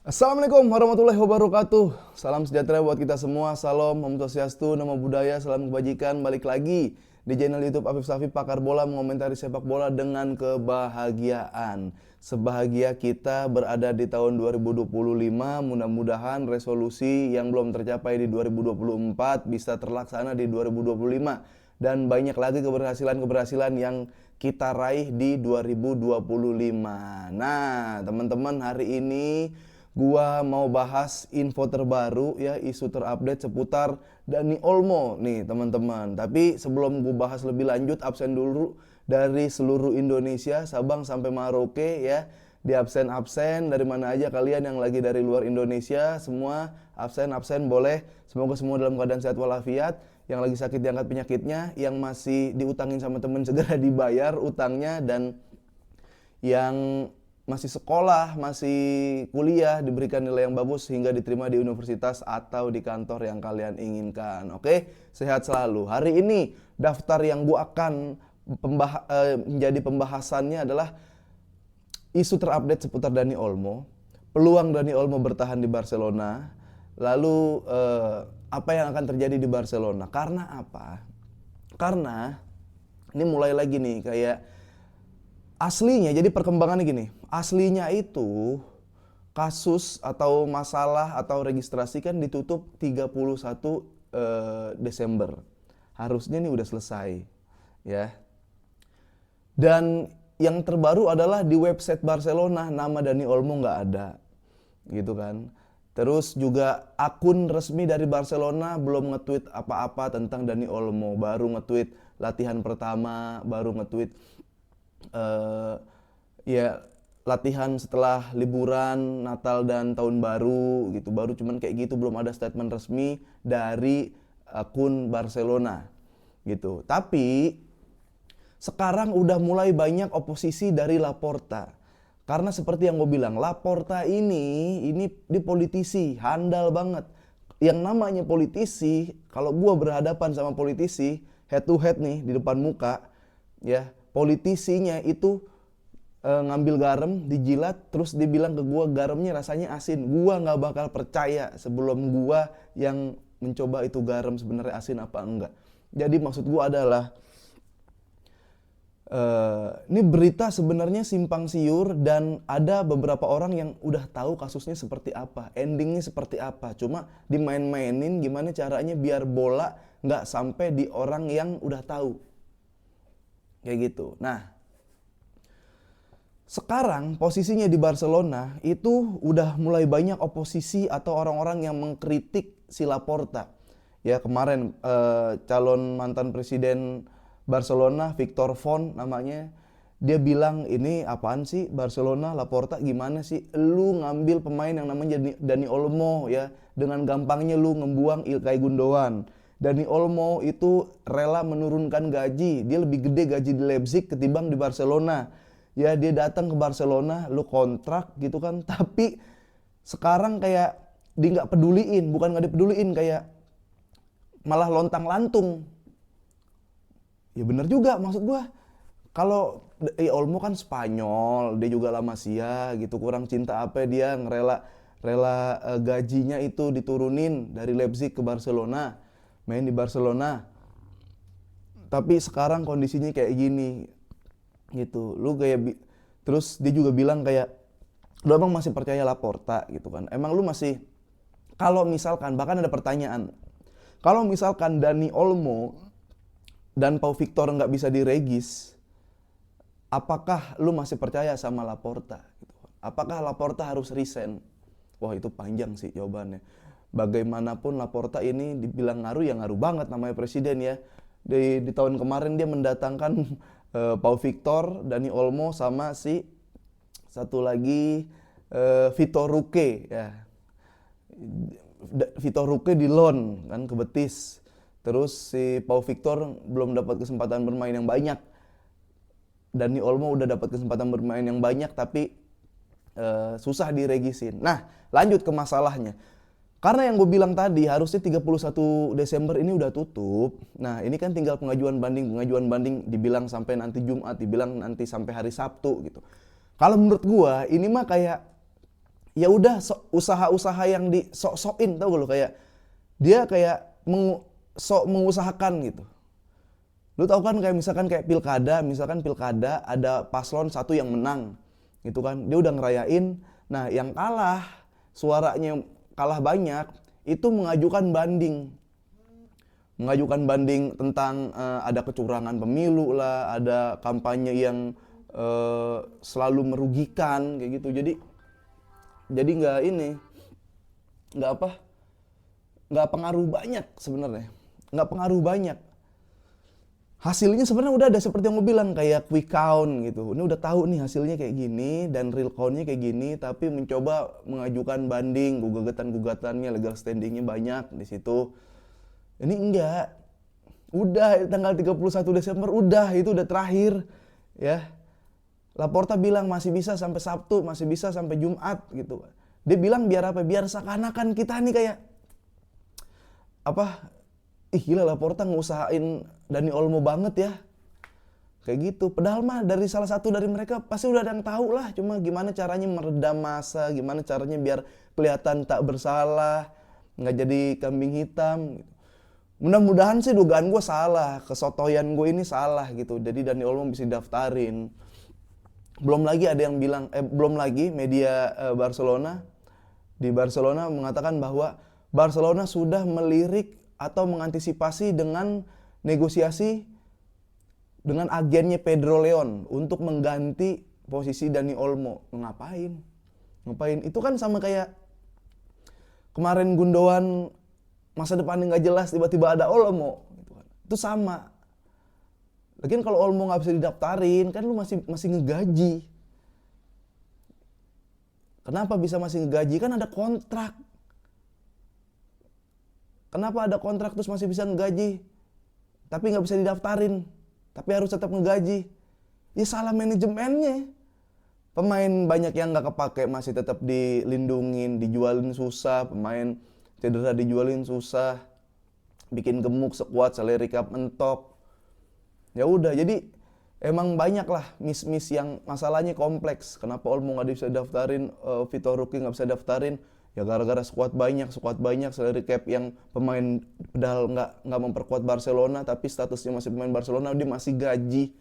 Assalamualaikum warahmatullahi wabarakatuh. Salam sejahtera buat kita semua. Salam, Om Swastiastu, Namo Buddhaya, salam kebajikan. Balik lagi di channel YouTube Afif Safi, pakar bola mengomentari sepak bola dengan kebahagiaan. Sebahagia kita berada di tahun 2025, mudah-mudahan resolusi yang belum tercapai di 2024 bisa terlaksana di 2025 dan banyak lagi keberhasilan-keberhasilan yang kita raih di 2025. Nah, teman-teman, hari ini gua mau bahas info terbaru ya, isu terupdate seputar Dani Olmo nih teman-teman. Tapi sebelum gua bahas lebih lanjut, absen dulu dari seluruh Indonesia, Sabang sampai Merauke ya. Di absen-absen dari mana aja kalian yang lagi dari luar Indonesia, semua absen-absen boleh. Semoga semua dalam keadaan sehat walafiat. Yang lagi sakit diangkat penyakitnya, yang masih diutangin sama temen segera dibayar utangnya, dan yang masih sekolah, masih kuliah diberikan nilai yang bagus hingga diterima di universitas atau di kantor yang kalian inginkan. Oke, sehat selalu. Hari ini daftar yang gua akan menjadi pembahasannya adalah isu terupdate seputar Dani Olmo, peluang Dani Olmo bertahan di Barcelona, lalu apa yang akan terjadi di Barcelona. Karena apa? Karena ini mulai lagi nih kayak aslinya, jadi perkembangannya gini. Aslinya itu kasus atau masalah atau registrasi kan ditutup 31 Desember. Harusnya ini udah selesai ya. Dan yang terbaru adalah di website Barcelona nama Dani Olmo nggak ada, gitu kan. Terus juga akun resmi dari Barcelona belum nge-tweet apa-apa tentang Dani Olmo, baru nge-tweet latihan pertama, baru nge-tweet ya latihan setelah liburan Natal dan Tahun Baru gitu, baru cuman kayak gitu, belum ada statement resmi dari akun Barcelona gitu. Tapi sekarang udah mulai banyak oposisi dari Laporta. Karena seperti yang gue bilang, Laporta ini di politisi, handal banget. Yang namanya politisi, kalau gue berhadapan sama politisi, head to head nih di depan muka, ya politisinya itu ngambil garam, dijilat, terus dibilang ke gua garamnya rasanya asin. Gua nggak bakal percaya sebelum gua yang mencoba itu garam sebenarnya asin apa enggak. Jadi maksud gua adalah ini berita sebenarnya simpang siur dan ada beberapa orang yang udah tahu kasusnya seperti apa, endingnya seperti apa. Cuma dimain-mainin gimana caranya biar bola nggak sampai di orang yang udah tahu. Kayak gitu. Nah, sekarang posisinya di Barcelona itu udah mulai banyak oposisi atau orang-orang yang mengkritik si Laporta. Ya kemarin calon mantan presiden Barcelona, Victor Font namanya, dia bilang ini apaan sih Barcelona, Laporta gimana sih lu ngambil pemain yang namanya Dani Olmo ya, dengan gampangnya lu ngebuang Ilkay Gundogan. Dani Olmo itu rela menurunkan gaji, dia lebih gede gaji di Leipzig ketimbang di Barcelona. Ya dia datang ke Barcelona, lu kontrak gitu kan, tapi sekarang kayak dia nggak peduliin, bukan nggak dipeduliin, kayak malah lontang lantung. Ya bener juga maksud gua. Kalau Olmo kan Spanyol, dia juga La Masia gitu, kurang cinta apa dia ngerela gajinya itu diturunin dari Leipzig ke Barcelona, main di Barcelona. Tapi sekarang kondisinya kayak gini gitu. Lu kayak terus dia juga bilang kayak lu emang masih percaya Laporta gitu kan. Emang lu masih, kalau misalkan bahkan ada pertanyaan, kalau misalkan Dani Olmo dan Pau Victor nggak bisa diregis, apakah lu masih percaya sama Laporta gitu. Apakah Laporta harus resign? Wah, itu panjang sih jawabannya. Bagaimanapun Laporta ini dibilang ngaruh, ya ngaruh banget, namanya presiden ya. Di tahun kemarin dia mendatangkan Pau Victor, Dani Olmo, sama si satu lagi Vitor Roque ya. Vitor Roque di loan kan ke Betis. Terus si Pau Victor belum dapat kesempatan bermain yang banyak. Dani Olmo udah dapat kesempatan bermain yang banyak tapi susah diregisin. Nah, lanjut ke masalahnya. Karena yang gue bilang tadi harusnya 31 Desember ini udah tutup. Nah ini kan tinggal pengajuan banding dibilang sampai nanti Jumat, dibilang nanti sampai hari Sabtu gitu. Kalau menurut gue ini mah kayak ya udah usaha-usaha yang disok-sokin, tau gak lo, kayak dia kayak sok mengusahakan gitu. Lu tau kan kayak misalkan kayak pilkada ada paslon satu yang menang gitu kan, dia udah ngerayain. Nah yang kalah, suaranya kalah banyak, itu mengajukan banding tentang ada kecurangan pemilu lah, ada kampanye yang selalu merugikan kayak gitu. Jadi nggak nggak pengaruh banyak sebenarnya, nggak pengaruh banyak. Hasilnya sebenarnya udah ada seperti yang gue bilang, kayak quick count gitu. Ini udah tahu nih hasilnya kayak gini dan real countnya kayak gini, tapi mencoba mengajukan banding, gugatan-gugatannya, legal standingnya banyak di situ. Ini enggak. Udah tanggal 31 Desember udah, itu udah terakhir ya. Laporta bilang masih bisa sampai Sabtu, masih bisa sampai Jumat gitu. Dia bilang biar apa? Biar seakan-akan kita nih kayak apa? Gila, Laporta ngusahain Dani Olmo banget ya. Kayak gitu. Padahal mah dari salah satu dari mereka pasti udah ada yang tahu lah. Cuma gimana caranya meredam massa, gimana caranya biar kelihatan tak bersalah, nggak jadi kambing hitam gitu. Mudah-mudahan sih dugaan gue salah, kesotoyan gue ini salah gitu. Jadi Dani Olmo bisa daftarin. Belum lagi ada yang bilang, belum lagi media Barcelona di Barcelona mengatakan bahwa Barcelona sudah melirik atau mengantisipasi dengan negosiasi dengan agennya Pedro Leon untuk mengganti posisi Dani Olmo. Ngapain? Itu kan sama kayak kemarin Gundogan masa depannya nggak jelas, tiba-tiba ada Olmo. Itu sama. Lagian kalau Olmo nggak bisa didaftarin, kan lu masih ngegaji. Kenapa bisa masih ngegaji? Kan ada kontrak. Kenapa ada kontrak terus masih bisa ngegaji? Tapi nggak bisa didaftarin. Tapi harus tetap ngegaji. Ya salah manajemennya. Pemain banyak yang nggak kepake masih tetap dilindungin, dijualin susah. Pemain cedera dijualin susah. Bikin gemuk sekuat salary cap mentok. Ya udah, jadi emang banyak lah miss yang masalahnya kompleks. Kenapa Olmo nggak bisa daftarin, Vitor Roque nggak bisa daftarin? Ya gara-gara squad banyak, salary cap yang pemain padahal nggak memperkuat Barcelona, tapi statusnya masih pemain Barcelona, dia masih gaji.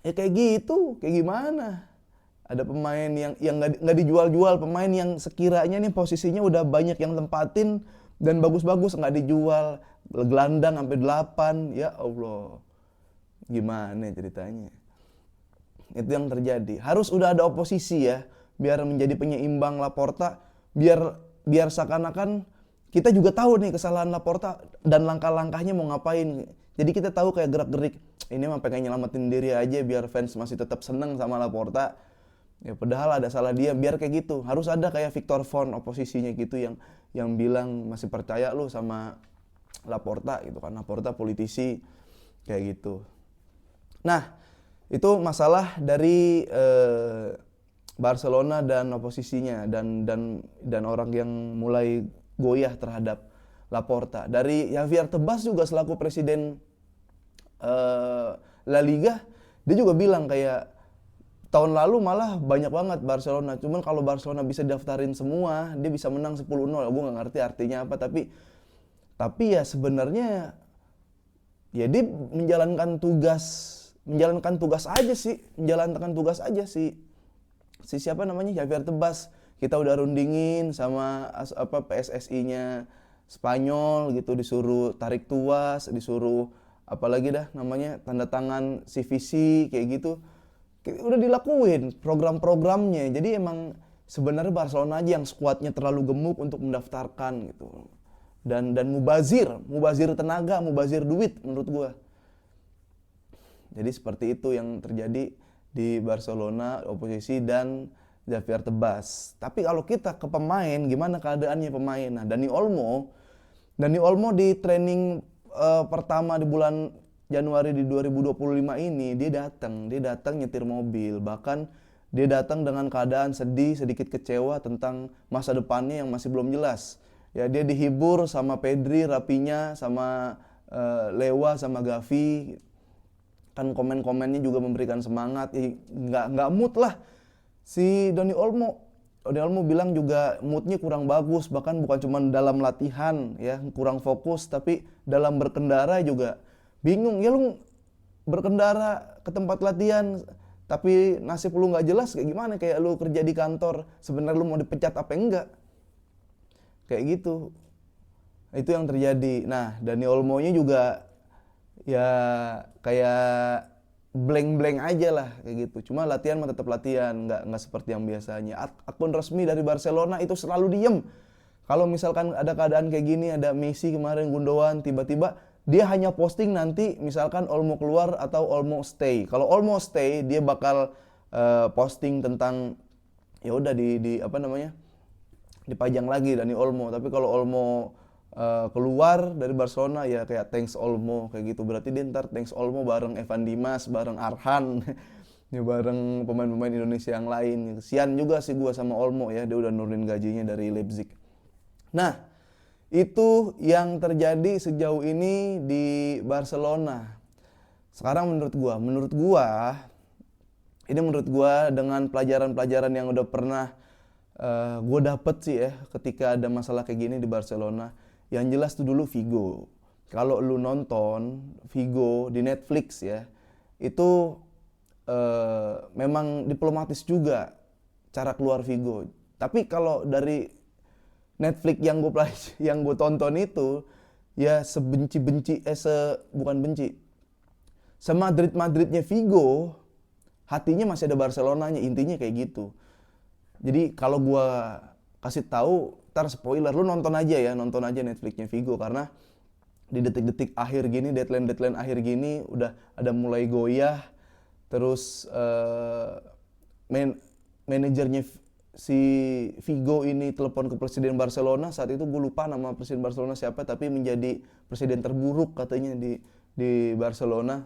Ya kayak gitu, kayak gimana? Ada pemain yang nggak dijual-jual, pemain yang sekiranya nih posisinya udah banyak yang tempatin dan bagus-bagus nggak dijual, gelandang sampai 8, ya Allah, gimana ceritanya? Itu yang terjadi. Harus udah ada oposisi ya, biar menjadi penyeimbang Laporta, biar seakan-akan kita juga tahu nih kesalahan Laporta dan langkah-langkahnya mau ngapain. Jadi kita tahu kayak gerak-gerik, ini mah pengen nyelamatin diri aja biar fans masih tetap seneng sama Laporta. Ya padahal ada salah dia, biar kayak gitu. Harus ada kayak Victor Font oposisinya gitu yang bilang masih percaya lu sama Laporta gitu kan. Laporta politisi kayak gitu. Nah, itu masalah dari Barcelona dan oposisinya dan orang yang mulai goyah terhadap Laporta. Dari Javier Tebas juga selaku presiden La Liga, dia juga bilang kayak tahun lalu malah banyak banget Barcelona. Cuman kalau Barcelona bisa daftarin semua, dia bisa menang 10-0. Gue nggak ngerti artinya apa, tapi ya sebenarnya ya dia menjalankan tugas aja sih. Si siapa namanya, Javier Tebas, kita udah rundingin sama PSSI-nya Spanyol gitu, disuruh tarik tuas, disuruh apalagi dah namanya, tanda tangan CVC kayak gitu. Udah dilakuin program-programnya. Jadi emang sebenarnya Barcelona aja yang skuadnya terlalu gemuk untuk mendaftarkan gitu. Dan mubazir tenaga, mubazir duit menurut gua. Jadi seperti itu yang terjadi di Barcelona, oposisi dan Javier Tebas. Tapi kalau kita ke pemain, gimana keadaannya pemain? Nah, Dani Olmo di training pertama di bulan Januari di 2025 ini, dia datang nyetir mobil. Bahkan dia datang dengan keadaan sedih, sedikit kecewa tentang masa depannya yang masih belum jelas. Ya, dia dihibur sama Pedri, Rapinya, sama Lewa, sama Gavi. Kan komen-komennya juga memberikan semangat. Nggak mood lah si Dani Olmo. Dani Olmo bilang juga moodnya kurang bagus, bahkan bukan cuma dalam latihan ya, kurang fokus, tapi dalam berkendara juga bingung. Ya lu berkendara ke tempat latihan, tapi nasib lu nggak jelas kayak gimana? Kayak lu kerja di kantor, sebenarnya lu mau dipecat apa enggak? Kayak gitu. Itu yang terjadi. Nah, Dani Olmo-nya juga ya kayak blank-blank aja lah kayak gitu. Cuma latihan mah tetap latihan, nggak seperti yang biasanya. Akun resmi dari Barcelona itu selalu diem. Kalau misalkan ada keadaan kayak gini, ada Messi kemarin, Gundogan, tiba-tiba dia hanya posting nanti misalkan Olmo keluar atau Olmo stay. Kalau Olmo stay, dia bakal posting tentang ya udah di apa namanya? Dipajang lagi Dani Olmo. Tapi kalau Olmo keluar dari Barcelona ya kayak thanks Olmo kayak gitu. Berarti dia ntar thanks Olmo bareng Evan Dimas, bareng Arhan, ya bareng pemain-pemain Indonesia yang lain. Sian juga sih gua sama Olmo ya, dia udah nurunin gajinya dari Leipzig. Nah, itu yang terjadi sejauh ini di Barcelona. Sekarang menurut gua dengan pelajaran-pelajaran yang udah pernah gue dapet sih ya ketika ada masalah kayak gini di Barcelona. Yang jelas tuh dulu Figo. Kalau lu nonton Figo di Netflix ya, itu memang diplomatis juga cara keluar Figo. Tapi kalau dari Netflix yang gue tonton itu ya sebenci-benci bukan benci. Semadrid-madridnya Figo, hatinya masih ada Barcelonanya, intinya kayak gitu. Jadi kalau gua kasih tahu, ntar spoiler, lu nonton aja Netflixnya Vigo karena di detik-detik akhir gini, deadline akhir gini udah ada mulai goyah, terus manajernya si Vigo ini telepon ke presiden Barcelona. Saat itu gue lupa nama presiden Barcelona siapa, tapi menjadi presiden terburuk katanya di Barcelona,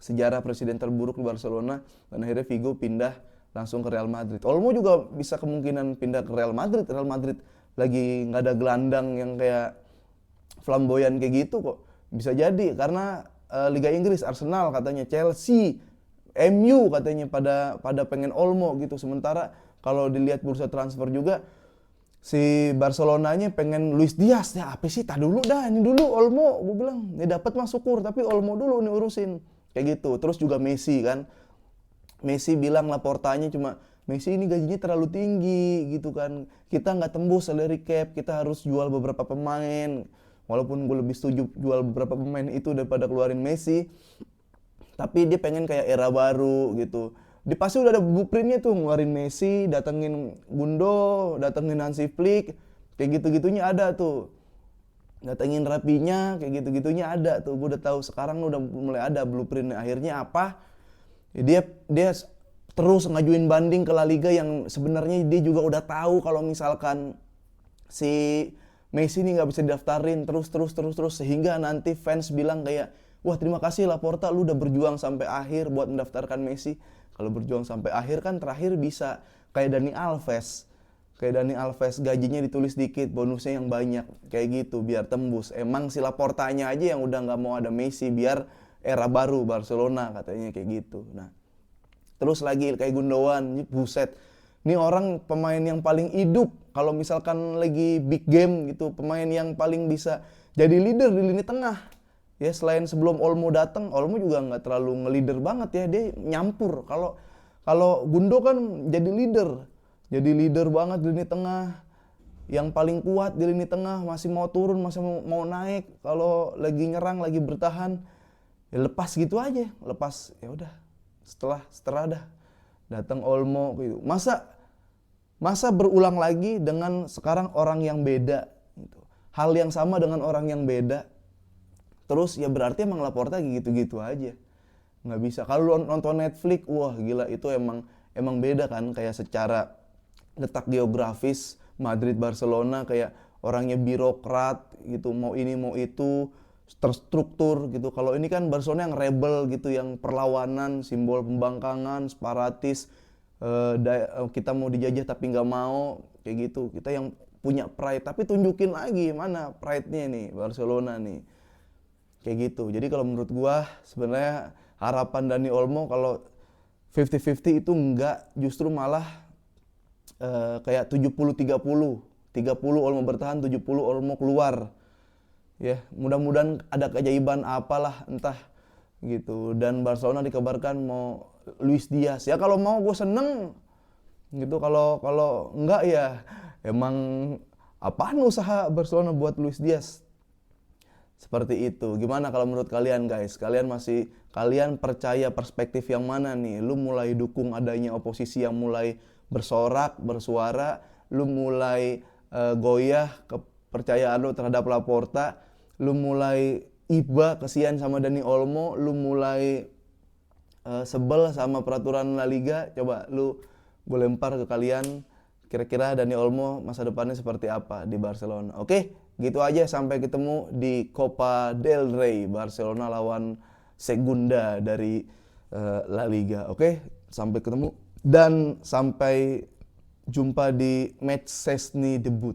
sejarah presiden terburuk di Barcelona, dan akhirnya Vigo pindah langsung ke Real Madrid. Olmo juga bisa kemungkinan pindah ke Real Madrid. Real Madrid lagi nggak ada gelandang yang kayak flamboyan kayak gitu kok. Bisa jadi karena Liga Inggris, Arsenal katanya, Chelsea, MU katanya pada pengen Olmo gitu. Sementara kalau dilihat bursa transfer juga si Barcelonanya pengen Luis Diaz. Ya apa sih? Dulu ini dulu Olmo, gue bilang. Ya dapat mah syukur, tapi Olmo dulu nih urusin. Kayak gitu. Terus juga Messi kan. Messi bilang Laportanya cuma, Messi ini gajinya terlalu tinggi gitu kan, kita nggak tembus salary cap, kita harus jual beberapa pemain. Walaupun gue lebih setuju jual beberapa pemain itu daripada keluarin Messi, tapi dia pengen kayak era baru gitu. Dia pasti udah ada blueprintnya tuh, ngeluarin Messi, datengin Gundo, datengin Hansi Flick, kayak gitu-gitunya ada tuh. Datengin Rapinya, kayak gitu-gitunya ada tuh. Gue udah tahu sekarang udah mulai ada blueprintnya. Akhirnya apa? Ya dia terus ngajuin banding ke La Liga yang sebenarnya dia juga udah tahu kalau misalkan si Messi ini nggak bisa didaftarin terus sehingga nanti fans bilang kayak, wah terima kasih Laporta, lu udah berjuang sampai akhir buat mendaftarkan Messi. Kalau berjuang sampai akhir kan terakhir bisa kayak Dani Alves. Kayak Dani Alves gajinya ditulis dikit, bonusnya yang banyak, kayak gitu biar tembus. Emang si Laportanya aja yang udah nggak mau ada Messi biar era baru Barcelona katanya kayak gitu. Nah, terus lagi kayak Gundogan, buset. Ini orang pemain yang paling hidup kalau misalkan lagi big game gitu, pemain yang paling bisa jadi leader di lini tengah. Ya selain sebelum Olmo datang, Olmo juga nggak terlalu nge-leader banget ya, dia nyampur. Kalau Gundo kan jadi leader banget di lini tengah. Yang paling kuat di lini tengah, masih mau turun, masih mau naik. Kalau lagi nyerang, lagi bertahan, ya lepas gitu aja, lepas ya udah. Setelah dah datang Olmo gitu. Masa berulang lagi dengan sekarang orang yang beda gitu. Hal yang sama dengan orang yang beda. Terus ya berarti emang Laporta gitu-gitu aja. Nggak bisa. Kalau lu nonton Netflix, wah gila itu emang beda kan, kayak secara letak geografis Madrid Barcelona kayak orangnya birokrat gitu, mau ini mau itu, terstruktur gitu. Kalau ini kan Barcelona yang rebel gitu, yang perlawanan, simbol pembangkangan, separatis, kita mau dijajah tapi nggak mau, kayak gitu. Kita yang punya pride, tapi tunjukin lagi mana pride-nya nih Barcelona nih, kayak gitu. Jadi kalau menurut gua sebenarnya harapan Dani Olmo kalau 50-50 itu enggak, justru malah kayak 70-30. 30 Olmo bertahan, 70 Olmo keluar. Ya, mudah-mudahan ada keajaiban apalah entah gitu. Dan Barcelona dikabarkan mau Luis Diaz. Ya kalau mau gue seneng gitu. Kalau enggak ya emang apaan usaha Barcelona buat Luis Diaz. Seperti itu. Gimana kalau menurut kalian guys? Kalian percaya perspektif yang mana nih? Lu mulai dukung adanya oposisi yang mulai bersorak, bersuara, lu mulai goyah kepercayaan lu terhadap Laporta, lu mulai iba kesian sama Dani Olmo, lu mulai sebel sama peraturan La Liga. Coba lu gue lempar ke kalian, kira-kira Dani Olmo masa depannya seperti apa di Barcelona. Oke, gitu aja, sampai ketemu di Copa del Rey, Barcelona lawan Segunda dari La Liga. Oke, sampai ketemu dan sampai jumpa di match Szczesny debut.